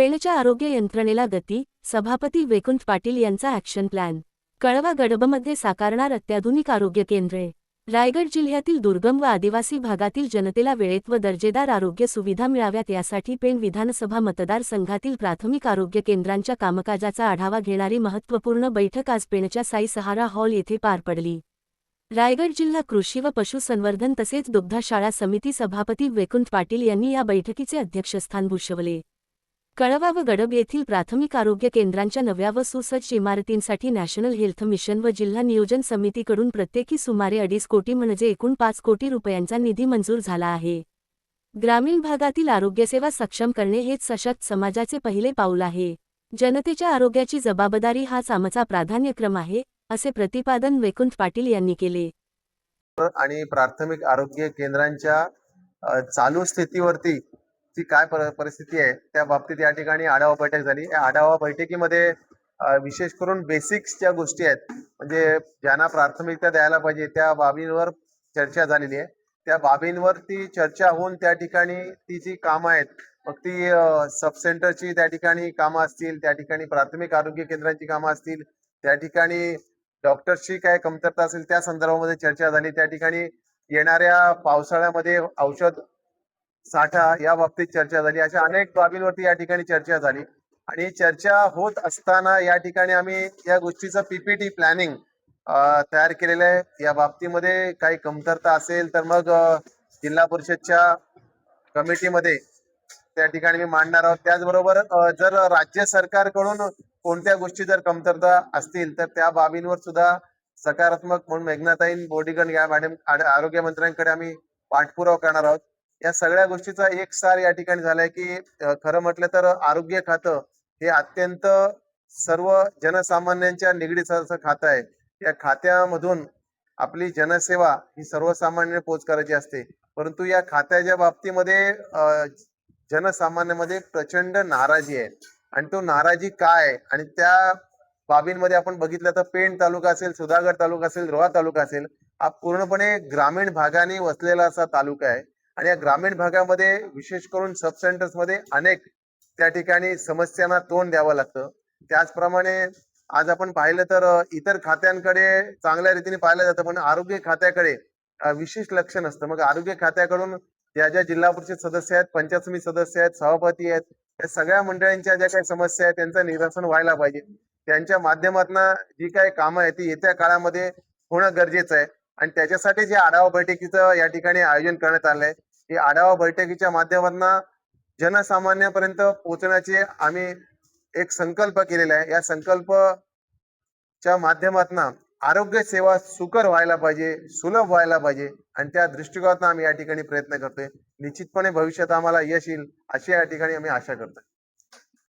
पेणच्या आरोग्य यंत्रणेला गती, सभापती वैकुंठ पाटील यांचा ॲक्शन प्लॅन. कळवा गडबमध्ये साकारणार अत्याधुनिक आरोग्य केंद्रे. रायगड जिल्ह्यातील दुर्गम व आदिवासी भागातील जनतेला वेळेत व दर्जेदार आरोग्य सुविधा मिळाव्यात यासाठी पेण विधानसभा मतदारसंघातील प्राथमिक आरोग्य केंद्रांच्या कामकाजाचा आढावा घेणारी महत्त्वपूर्ण बैठक आज पेणच्या साई सहारा हॉल येथे पार पडली. रायगड जिल्हा कृषी व पशुसंवर्धन तसेच दुग्धशाळा समिती सभापती वैकुंठ पाटील यांनी या बैठकीचे अध्यक्षस्थान भूषवले. कळवा व गडब येथील प्राथमिक आरोग्य केंद्रांच्या नव्या व सुसज्ज इमारतींसाठी नॅशनल हेल्थ मिशन व जिल्हा नियोजन समितीकडून प्रत्येकी सुमारे 2.5 कोटी म्हणजे एकूण 5 कोटी रुपयांचा निधी मंजूर झाला आहे. ग्रामीण भागातील आरोग्यसेवा सक्षम करणे हेच सशक्त समाजाचे पहिले पाऊल आहे. जनतेच्या आरोग्याची जबाबदारी हाच आमचा प्राधान्यक्रम आहे, असे प्रतिपादन वैकुंठ पाटील यांनी केले. आणि प्राथमिक आरोग्य केंद्रांच्या चालू स्थितीवरती जी काय परिस्थिती आहे त्या बाबतीत या ठिकाणी आढावा बैठक झाली. या आढावा बैठकीमध्ये विशेष करून बेसिक्स ज्या गोष्टी आहेत म्हणजे ज्यांना प्राथमिकता द्यायला पाहिजे त्या बाबींवर चर्चा झालेली आहे. त्या बाबींवरती चर्चा होऊन त्या ठिकाणी ती जी कामं आहेत मग ती सब सेंटरची त्या ठिकाणी कामं असतील, त्या ठिकाणी प्राथमिक आरोग्य केंद्रांची कामं असतील, त्या ठिकाणी डॉक्टर्सची काय कमतरता असेल त्या संदर्भामध्ये चर्चा झाली. त्या ठिकाणी येणाऱ्या पावसाळ्यामध्ये औषध साठा या बाबतीत चर्चा झाली. अशा अनेक बाबींवरती या ठिकाणी चर्चा झाली आणि चर्चा होत असताना या ठिकाणी आम्ही या गोष्टीचं पीपीटी प्लॅनिंग तयार केलेलं आहे. या बाबतीमध्ये काही कमतरता असेल तर मग जिल्हा परिषदच्या कमिटीमध्ये त्या ठिकाणी मी मांडणार आहोत. त्याचबरोबर जर राज्य सरकारकडून कोणत्या गोष्टी जर कमतरता असतील तर त्या बाबींवर सुद्धा सकारात्मक म्हणून मेघनाताईन बोर्डीकर या मॅडम आरोग्य मंत्र्यांकडे आम्ही पाठपुरावा करणार आहोत. या सगळ्या गोष्टीचा एक सार या ठिकाणी झालाय की खरं म्हटलं तर आरोग्य खातं हे अत्यंत सर्व जनसामान्यांच्या निगडीत असं खातं आहे. या खात्यामधून आपली जनसेवा ही सर्वसामान्य पोच करायची असते, परंतु या खात्याच्या बाबतीमध्ये जनसामान्यामध्ये प्रचंड नाराजी आहे. आणि तो नाराजी काय आणि त्या बाबींमध्ये आपण बघितलं तर पेण तालुका असेल, सुधागड तालुका असेल, रोहा तालुका असेल, हा पूर्णपणे ग्रामीण भागाने वसलेला असा तालुका आहे. आणि या ग्रामीण भागामध्ये विशेष करून सब सेंटर्स मध्ये अनेक त्या ठिकाणी समस्यांना तोंड द्यावं लागतं. त्याचप्रमाणे आज आपण पाहिलं तर इतर खात्यांकडे चांगल्या रीतीने पाहिलं जातं, पण आरोग्य खात्याकडे विशेष लक्ष नसतं. मग आरोग्य खात्याकडून ज्या ज्या जिल्हा परिषद सदस्य आहेत, पंचायत समिती सदस्य आहेत, सभापती आहेत, या सगळ्या मंडळांच्या ज्या काही समस्या आहेत त्यांचं निरसन व्हायला पाहिजे. त्यांच्या माध्यमातून जी काही कामं आहेत ती येत्या काळामध्ये होणं गरजेचं आहे. आणि त्याच्यासाठी जे आढावा बैठकीचं या ठिकाणी आयोजन करण्यात आलंय, हे आढावा बैठकीच्या माध्यमातून जनसामान्यापर्यंत पोहोचण्याचे आम्ही एक संकल्प केलेला आहे. या संकल्पच्या माध्यमातून आरोग्य सेवा सुकर व्हायला पाहिजे, सुलभ व्हायला पाहिजे आणि त्या दृष्टिकोनातून आम्ही या ठिकाणी प्रयत्न करतोय. निश्चितपणे भविष्यात आम्हाला यश येईल अशी या ठिकाणी आम्ही आशा करतोय.